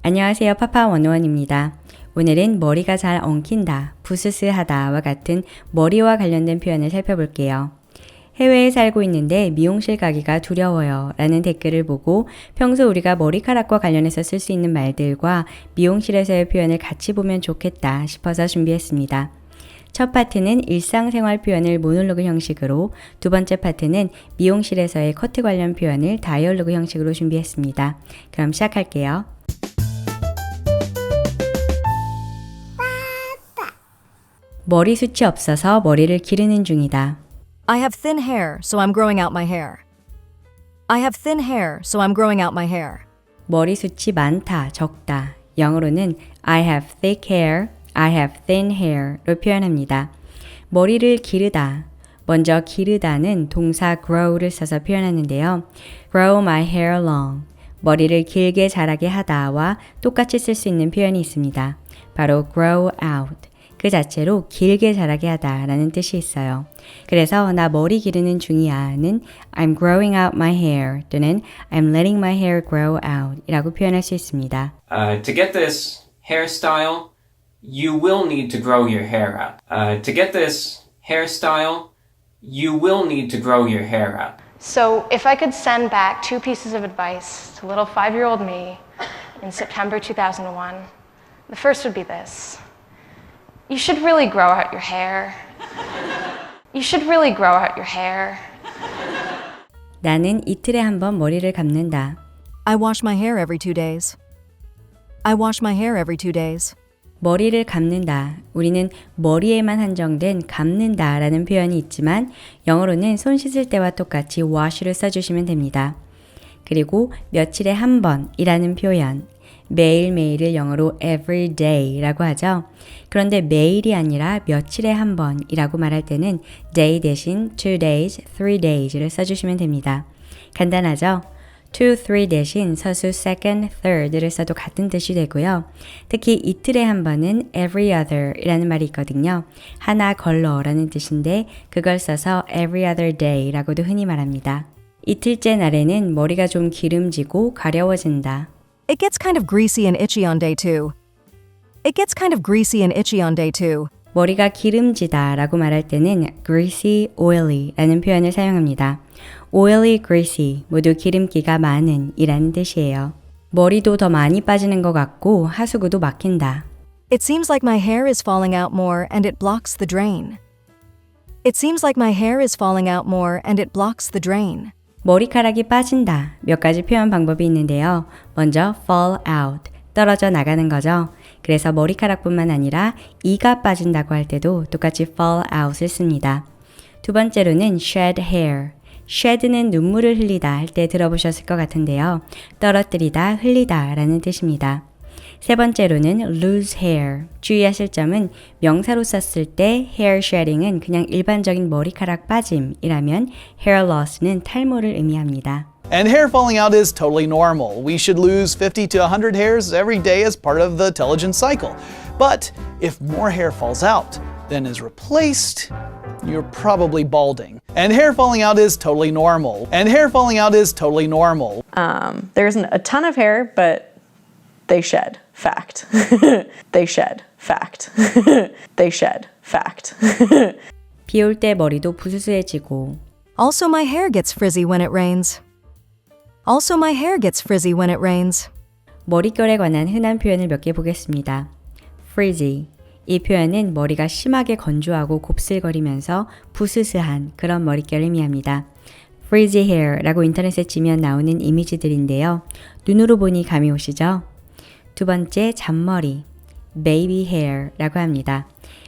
안녕하세요. 파파원어원입니다. 오늘은 머리가 잘 엉킨다, 부스스하다와 같은 머리와 관련된 표현을 살펴볼게요. 해외에 살고 있는데 미용실 가기가 두려워요 라는 댓글을 보고 평소 우리가 머리카락과 관련해서 쓸 수 있는 말들과 미용실에서의 표현을 같이 보면 좋겠다 싶어서 준비했습니다. 첫 파트는 일상생활 표현을 모놀로그 형식으로, 두 번째 파트는 미용실에서의 커트 관련 표현을 다이얼로그 형식으로 준비했습니다. 그럼 시작할게요. 머리숱이 없어서 머리를 기르는 중이다. I have thin hair, so I'm growing out my hair. I have thin hair, so I'm growing out my hair. 머리숱이 많다, 적다. 영어로는 I have thick hair, I have thin hair로 표현합니다. 머리를 기르다. 먼저 기르다는 동사 grow를 써서 표현하는데요. Grow my hair long. 머리를 길게 자라게 하다와 똑같이 쓸 수 있는 표현이 있습니다. 바로 grow out. 그 자체로 길게 자라게 하다 라는 뜻이 있어요. 그래서 나 머리 기르는 중이야는 I'm growing out my hair 또는 I'm letting my hair grow out 이라고 표현할 수 있습니다. To get this hairstyle, you will need to grow your hair out. To get this hairstyle, you will need to grow your hair out. So if I could send back two pieces of advice to little 5-year-old me in September 2001, the first would be this. You should really grow out your hair. You should really grow out your hair. 나는 이틀에 한 번 머리를 감는다. I wash my hair every 2 days. I wash my hair every 2 days. 머리를 감는다. 우리는 머리에만 한정된 감는다 라는 표현이 있지만 영어로는 손 씻을 때와 똑같이 wash를 써주시면 됩니다. 그리고 며칠에 한 번이라는 표현. 매일매일을 영어로 every day라고 하죠. 그런데 매일이 아니라 며칠에 한 번이라고 말할 때는 day 대신 2 days, 3 days를 써주시면 됩니다. 간단하죠? 2, 3 대신 서수 second, third를 써도 같은 뜻이 되고요. 특히 이틀에 한 번은 every other 이라는 말이 있거든요. 하나 걸러 라는 뜻인데 그걸 써서 every other day라고도 흔히 말합니다. 이틀째 날에는 머리가 좀 기름지고 가려워진다. It gets kind of greasy and itchy on day 2. It gets kind of greasy and itchy on day 2. 머리가 기름지다 라고 말할 때는 greasy, oily 라는 표현을 사용합니다. oily, greasy 모두 기름기가 많은 이라는 뜻이에요. 머리도 더 많이 빠지는 것 같고 하수구도 막힌다. It seems like my hair is falling out more and it blocks the drain. It seems like my hair is falling out more and it blocks the drain. 머리카락이 빠진다. 몇 가지 표현 방법이 있는데요. 먼저 fall out, 떨어져 나가는 거죠. 그래서 머리카락뿐만 아니라 이가 빠진다고 할 때도 똑같이 fall out을 씁니다. 두 번째로는 shed hair. shed는 눈물을 흘리다 할 때 들어보셨을 것 같은데요. 떨어뜨리다, 흘리다 라는 뜻입니다. 세 번째로는 lose hair. 주의하실 점은 명사로 썼을 때 hair shedding은 그냥 일반적인 머리카락 빠짐이라면 hair loss는 탈모를 의미합니다. And hair falling out is totally normal. We should lose 50 to 100 hairs every day as part of the telogen cycle. But if more hair falls out than is replaced, you're probably balding. And hair falling out is totally normal. And hair falling out is totally normal. There isn't a ton of hair, but they shed. Fact. They shed. Fact. They shed. Fact. 비 올 때 머리도 부스스해지고 Also, my hair gets frizzy when it rains. Also, my hair gets frizzy when it rains. 머릿결에 관한 흔한 표현을 몇 개 보겠습니다. frizzy. 이 표현은 머리가 심하게 건조하고 곱슬거리면서 부스스한 그런 머릿결을 의미합니다. frizzy hair라고 인터넷에 치면 나오는 이미지들인데요. 눈으로 보니 감이 오시죠? 두 번째, 잔머리, baby hair라고 합니다.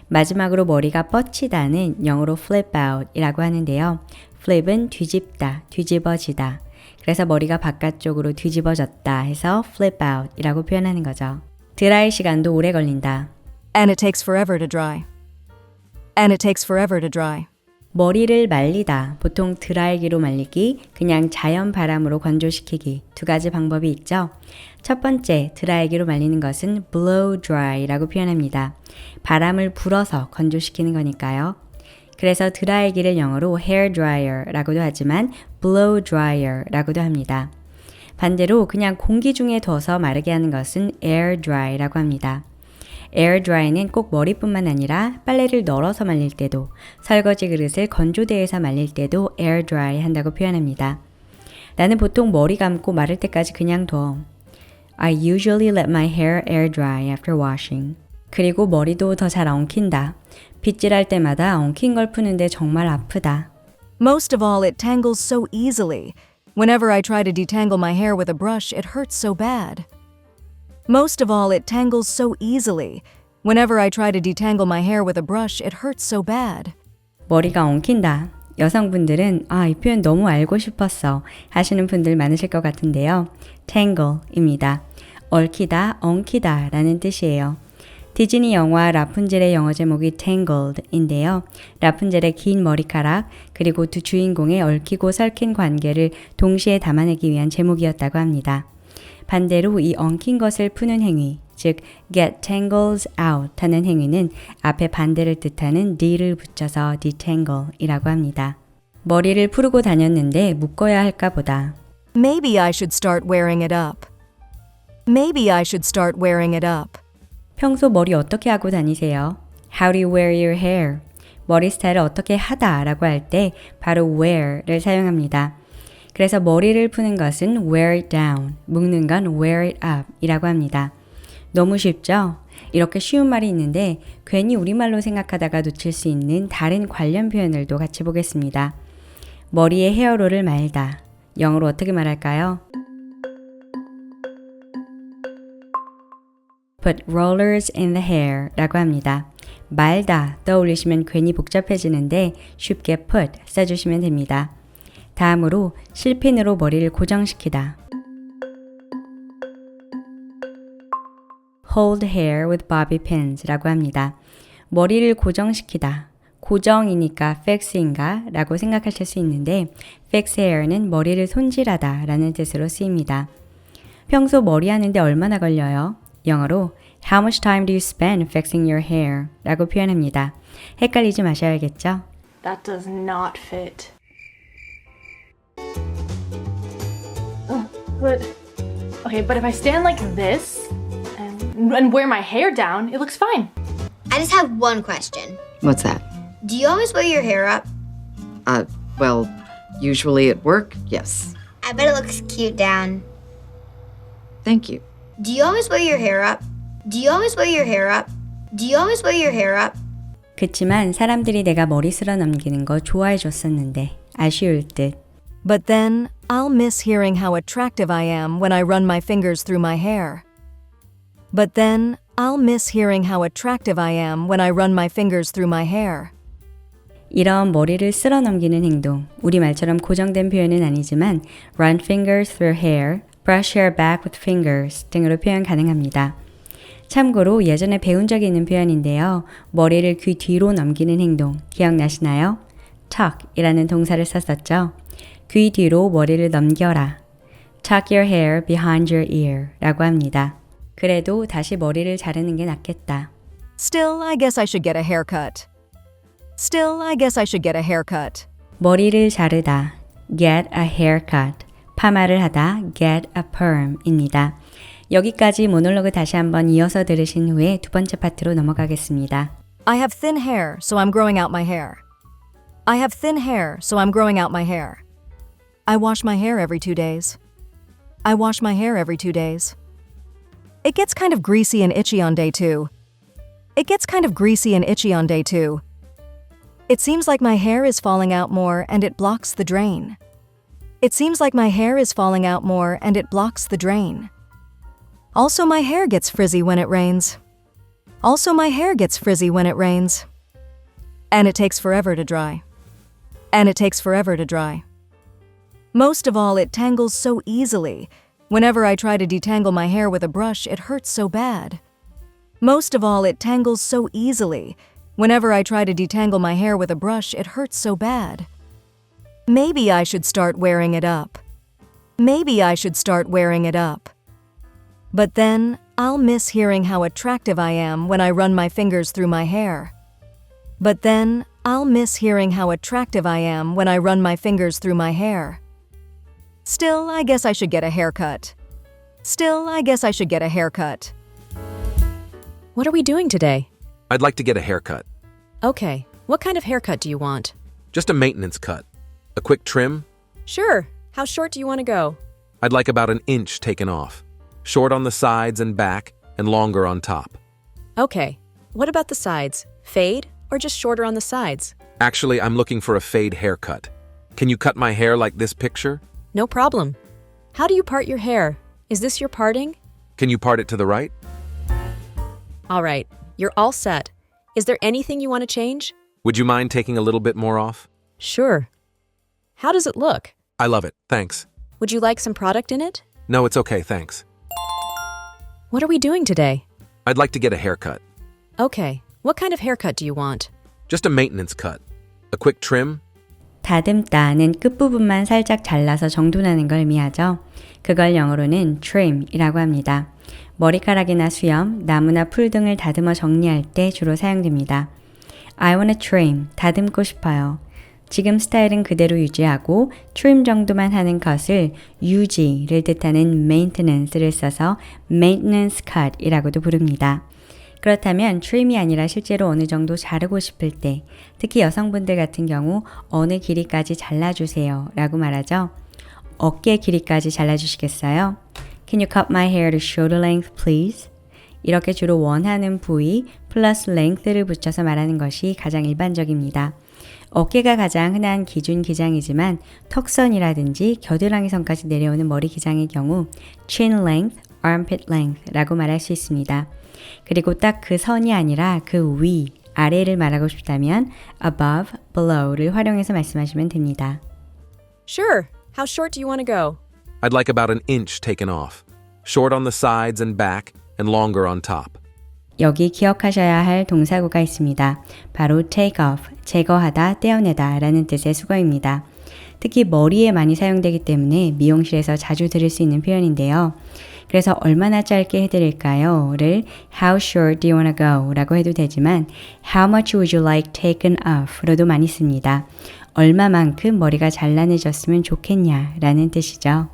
마지막으로 머리가 뻗치다는 영어로 flip out 이라고 하는데요. flip은 뒤집다, 뒤집어지다. 그래서 머리가 바깥쪽으로 뒤집어졌다 해서 flip out 이라고 표현하는 거죠. 드라이 시간도 오래 걸린다. And it takes forever to dry. And it takes forever to dry. 머리를 말리다, 보통 드라이기로 말리기, 그냥 자연 바람으로 건조시키기 두 가지 방법이 있죠. 첫 번째, 드라이기로 말리는 것은 blow dry라고 표현합니다. 바람을 불어서 건조시키는 거니까요. 그래서 드라이기를 영어로 hair dryer라고도 하지만 blow dryer라고도 합니다. 반대로 그냥 공기 중에 둬서 마르게 하는 것은 air dry라고 합니다. air dry는 꼭 머리뿐만 아니라 빨래를 널어서 말릴 때도, 설거지 그릇을 건조대에서 말릴 때도 air dry 한다고 표현합니다. 나는 보통 머리 감고 마를 때까지 그냥 둬. I usually let my hair air dry after washing. 그리고 머리도 더 잘 엉킨다. 빗질할 때마다 엉킨 걸 푸는데 정말 아프다. Most of all, it tangles so easily. Whenever I try to detangle my hair with a brush, it hurts so bad. Most of all, it tangles so easily. Whenever I try to detangle my hair with a brush, it hurts so bad. 머리가 엉킨다. 여성분들은 이 표현 너무 알고 싶었어 하시는 분들 많으실 것 같은데요. tangle입니다. 얽히다, 엉키다 라는 뜻이에요. 디즈니 영화 라푼젤의 영어 제목이 Tangled인데요. 라푼젤의 긴 머리카락 그리고 두 주인공의 얽히고 설킨 관계를 동시에 담아내기 위한 제목이었다고 합니다. 반대로 이 엉킨 것을 푸는 행위, 즉 get tangles out 하는 행위는 앞에 반대를 뜻하는 d를 붙여서 detangle이라고 합니다. 머리를 푸르고 다녔는데 묶어야 할까 보다. Maybe I should start wearing it up. Maybe I should start wearing it up. 평소 머리 어떻게 하고 다니세요? How do you wear your hair? 머리 스타일을 어떻게 하다 라고 할 때 바로 wear를 사용합니다. 그래서 머리를 푸는 것은 wear it down, 묶는 건 wear it up 이라고 합니다. 너무 쉽죠? 이렇게 쉬운 말이 있는데 괜히 우리말로 생각하다가 놓칠 수 있는 다른 관련 표현들도 같이 보겠습니다. 머리에 헤어롤을 말다. 영어로 어떻게 말할까요? Put rollers in the hair 라고 합니다. 말다 떠올리시면 괜히 복잡해지는데 쉽게 put 써주시면 됩니다. 다음으로 실핀으로 머리를 고정시키다. Hold hair with bobby pins 라고 합니다. 머리를 고정시키다. 고정이니까 fix인가 라고 생각하실 수 있는데 fix hair는 머리를 손질하다 라는 뜻으로 쓰입니다. 평소 머리 하는데 얼마나 걸려요? 영어로 How much time do you spend fixing your hair? 라고 표현합니다. 헷갈리지 마셔야겠죠? That does not fit. But if I stand like this and wear my hair down, it looks fine. I just have one question. What's that? Do you always wear your hair up? Well, usually at work, yes. I bet it looks cute down. Thank you. Do you always wear your hair up? Do you always wear your hair up? Do you always wear your hair up? 그치만 사람들이 내가 머리 쓸어 넘기는 거 좋아해 줬었는데 아쉬울 듯. But then, I'll miss hearing how attractive I am when I run my fingers through my hair. But then, I'll miss hearing how attractive I am when I run my fingers through my hair. 이런 머리를 쓸어 넘기는 행동, 우리말처럼 고정된 표현은 아니지만 run fingers through hair, brush hair back with fingers 등으로 표현 가능합니다. 참고로 예전에 배운 적이 있는 표현인데요. 머리를 귀 뒤로 넘기는 행동 기억나시나요? tuck 이라는 동사를 썼었죠. 귀 뒤로 머리를 넘겨라. tuck your hair behind your ear 라고 합니다. 그래도 다시 머리를 자르는 게 낫겠다. Still, I guess I should get a haircut. Still, I guess I should get a haircut. 머리를 자르다. get a haircut. 파마를 하다. get a perm입니다. 여기까지 모놀로그 다시 한번 이어서 들으신 후에 두 번째 파트로 넘어가겠습니다. I have thin hair, so I'm growing out my hair. I have thin hair, so I'm growing out my hair. I wash my hair every 2 days. I wash my hair every 2 days. It gets kind of greasy and itchy on day 2. It gets kind of greasy and itchy on day 2. It seems like my hair is falling out more and it blocks the drain. It seems like my hair is falling out more and it blocks the drain. Also, my hair gets frizzy when it rains. Also, my hair gets frizzy when it rains. And it takes forever to dry. And it takes forever to dry. Most of all, it tangles so easily. Whenever I try to detangle my hair with a brush, it hurts so bad. Most of all, it tangles so easily. Whenever I try to detangle my hair with a brush, it hurts so bad. Maybe I should start wearing it up. Maybe I should start wearing it up. But then, I'll miss hearing how attractive I am when I run my fingers through my hair. But then, I'll miss hearing how attractive I am when I run my fingers through my hair. Still, I guess I should get a haircut. Still, I guess I should get a haircut. What are we doing today? I'd like to get a haircut. Okay, what kind of haircut do you want? Just a maintenance cut. A quick trim. Sure. How short do you want to go? I'd like about an inch taken off. Short on the sides and back, and longer on top. Okay, what about the sides? Fade or just shorter on the sides? Actually, I'm looking for a fade haircut. Can you cut my hair like this picture? No problem. How do you part your hair? Is this your parting? Can you part it to the right? All right, you're all set. Is there anything you want to change? Would you mind taking a little bit more off? Sure. How does it look? I love it, thanks. Would you like some product in it? No, it's okay, thanks. What are we doing today? I'd like to get a haircut. Okay, what kind of haircut do you want? Just a maintenance cut. A quick trim. 다듬다는 끝부분만 살짝 잘라서 정돈하는 걸 의미하죠. 그걸 영어로는 trim이라고 합니다. 머리카락이나 수염, 나무나 풀 등을 다듬어 정리할 때 주로 사용됩니다. I wanna trim, 다듬고 싶어요. 지금 스타일은 그대로 유지하고 trim 정도만 하는 컷을 유지를 뜻하는 maintenance를 써서 maintenance cut이라고도 부릅니다. 그렇다면 trim이 아니라 실제로 어느 정도 자르고 싶을 때, 특히 여성분들 같은 경우 어느 길이까지 잘라주세요 라고 말하죠. 어깨 길이까지 잘라주시겠어요? Can you cut my hair to shoulder length, please? 이렇게 주로 원하는 부위 플러스 length를 붙여서 말하는 것이 가장 일반적입니다. 어깨가 가장 흔한 기준 기장이지만 턱선이라든지 겨드랑이 선까지 내려오는 머리 기장의 경우 chin length, armpit length라고 말할 수 있습니다. 그리고 딱 그 선이 아니라 그 위, 아래를 말하고 싶다면 above, below를 활용해서 말씀하시면 됩니다. Sure. How short do you want to go? I'd like about an inch taken off. Short on the sides and back, and longer on top. 여기 기억하셔야 할 동사구가 있습니다. 바로 take off, 제거하다, 떼어내다 라는 뜻의 수거입니다. 특히 머리에 많이 사용되기 때문에 미용실에서 자주 들을 수 있는 표현인데요. 그래서 얼마나 짧게 해드릴까요? 를 How short do you want to go? 라고 해도 되지만 How much would you like taken off? 로도 많이 씁니다. 얼마만큼 머리가 잘라내졌으면 좋겠냐 라는 뜻이죠.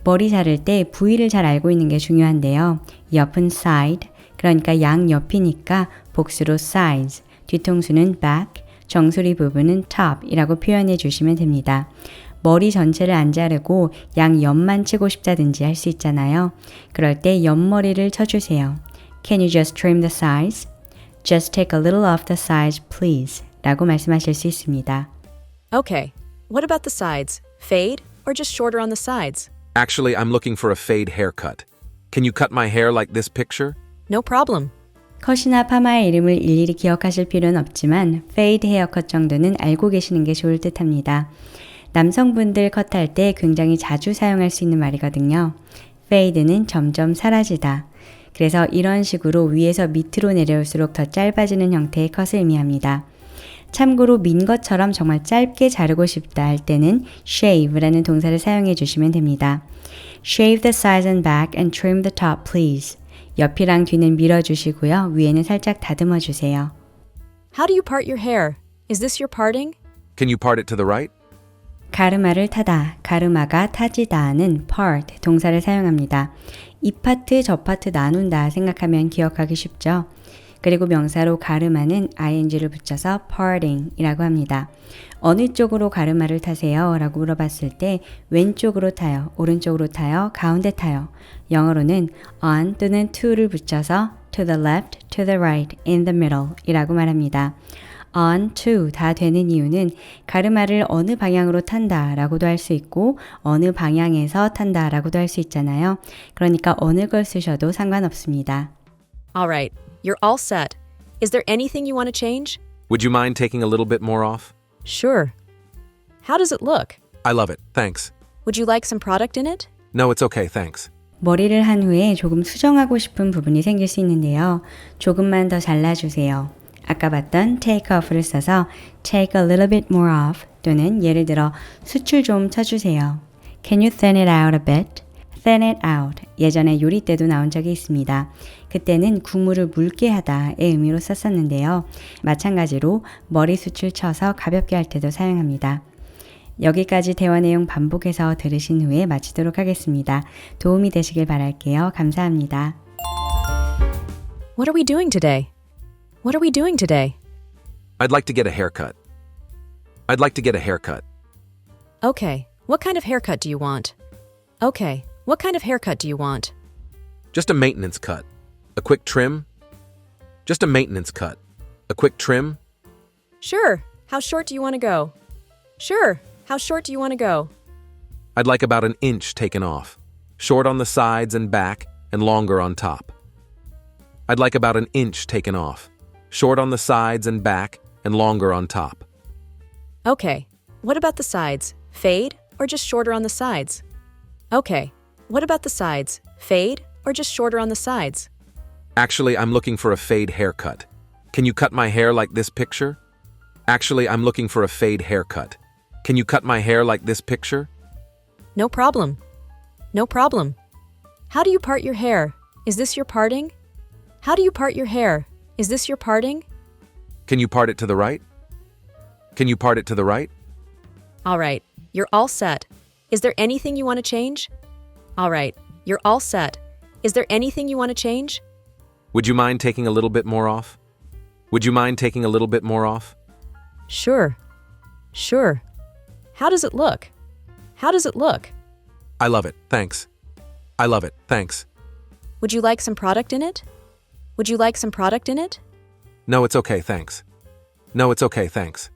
머리 자를 때 부위를 잘 알고 있는 게 중요한데요. 옆은 side, 그러니까 양옆이니까 복수로 sides, 뒤통수는 back, 정수리 부분은 top이라고 표현해 주시면 됩니다. 머리 전체를 안 자르고 양옆만 치고 싶다든지 할 수 있잖아요. 그럴 때 옆머리를 쳐주세요. Can you just trim the sides? Just take a little off the sides, please. 라고 말씀하실 수 있습니다. Okay. What about the sides? Fade or just shorter on the sides? Actually, I'm looking for a fade haircut. Can you cut my hair like this picture? No problem. 컷이나 파마의 이름을 일일이 기억하실 필요는 없지만 fade 헤어컷 정도는 알고 계시는 게 좋을 듯합니다. 남성분들 컷할 때 굉장히 자주 사용할 수 있는 말이거든요. fade는 점점 사라지다. 그래서 이런 식으로 위에서 밑으로 내려올수록 더 짧아지는 형태의 컷을 의미합니다. 참고로 민 것처럼 정말 짧게 자르고 싶다 할 때는 shave라는 동사를 사용해 주시면 됩니다. Shave the sides and back and trim the top, please. 옆이랑 뒤는 밀어주시고요. 위에는 살짝 다듬어 주세요. How do you part your hair? Is this your parting? Can you part it to the right? 가르마를 타다, 가르마가 타지다는 part 동사를 사용합니다. 이 파트 저 파트 나눈다 생각하면 기억하기 쉽죠. 그리고 명사로 가르마는 ing를 붙여서 parting이라고 합니다. 어느 쪽으로 가르마를 타세요? 라고 물어봤을 때 왼쪽으로 타요, 오른쪽으로 타요, 가운데 타요. 영어로는 on 또는 to를 붙여서 to the left, to the right, in the middle 이라고 말합니다. on, to 다 되는 이유는 가르마를 어느 방향으로 탄다 라고도 할 수 있고 어느 방향에서 탄다 라고도 할 수 있잖아요. 그러니까 어느 걸 쓰셔도 상관없습니다. Alright, you're all set. Is there anything you want to change? Would you mind taking a little bit more off? Sure. How does it look? I love it, thanks. Would you like some product in it? No, it's okay, thanks. 머리를 한 후에 조금 수정하고 싶은 부분이 생길 수 있는데요. 조금만 더 잘라주세요. 아까 봤던 take off를 써서 take a little bit more off 또는 예를 들어 수출 좀 쳐주세요. Can you thin it out a bit? thin it out. 예전에 요리 때도 나온 적이 있습니다. 그때는 국물을 묽게 하다의 의미로 썼었는데요. 마찬가지로 머리 숱을 쳐서 가볍게 할 때도 사용합니다. 여기까지 대화 내용 반복해서 들으신 후에 마치도록 하겠습니다. 도움이 되시길 바랄게요. 감사합니다. What are we doing today? What are we doing today? I'd like to get a haircut. I'd like to get a haircut. Okay, what kind of haircut do you want? Okay, what kind of haircut do you want? Just a maintenance cut. A quick trim? Just a maintenance cut. A quick trim? Sure, how short do you want to go? Sure, how short do you want to go? I'd like about an inch taken off. Short on the sides and back, and longer on top. I'd like about an inch taken off. Short on the sides and back, and longer on top. Okay, what about the sides? Fade or just shorter on the sides? Okay, what about the sides? Fade or just shorter on the sides? Actually, I'm looking for a fade haircut. Can you cut my hair like this picture? Actually, I'm looking for a fade haircut. Can you cut my hair like this picture? No problem. No problem. How do you part your hair? Is this your parting? How do you part your hair? Is this your parting? Can you part it to the right? Can you part it to the right? All right, you're all set. Is there anything you want to change? All right, you're all set. Is there anything you want to change? Would you mind taking a little bit more off? Would you mind taking a little bit more off? Sure. Sure. How does it look? How does it look? I love it, thanks. I love it, thanks. Would you like some product in it? Would you like some product in it? No, it's okay, thanks. No, it's okay, thanks.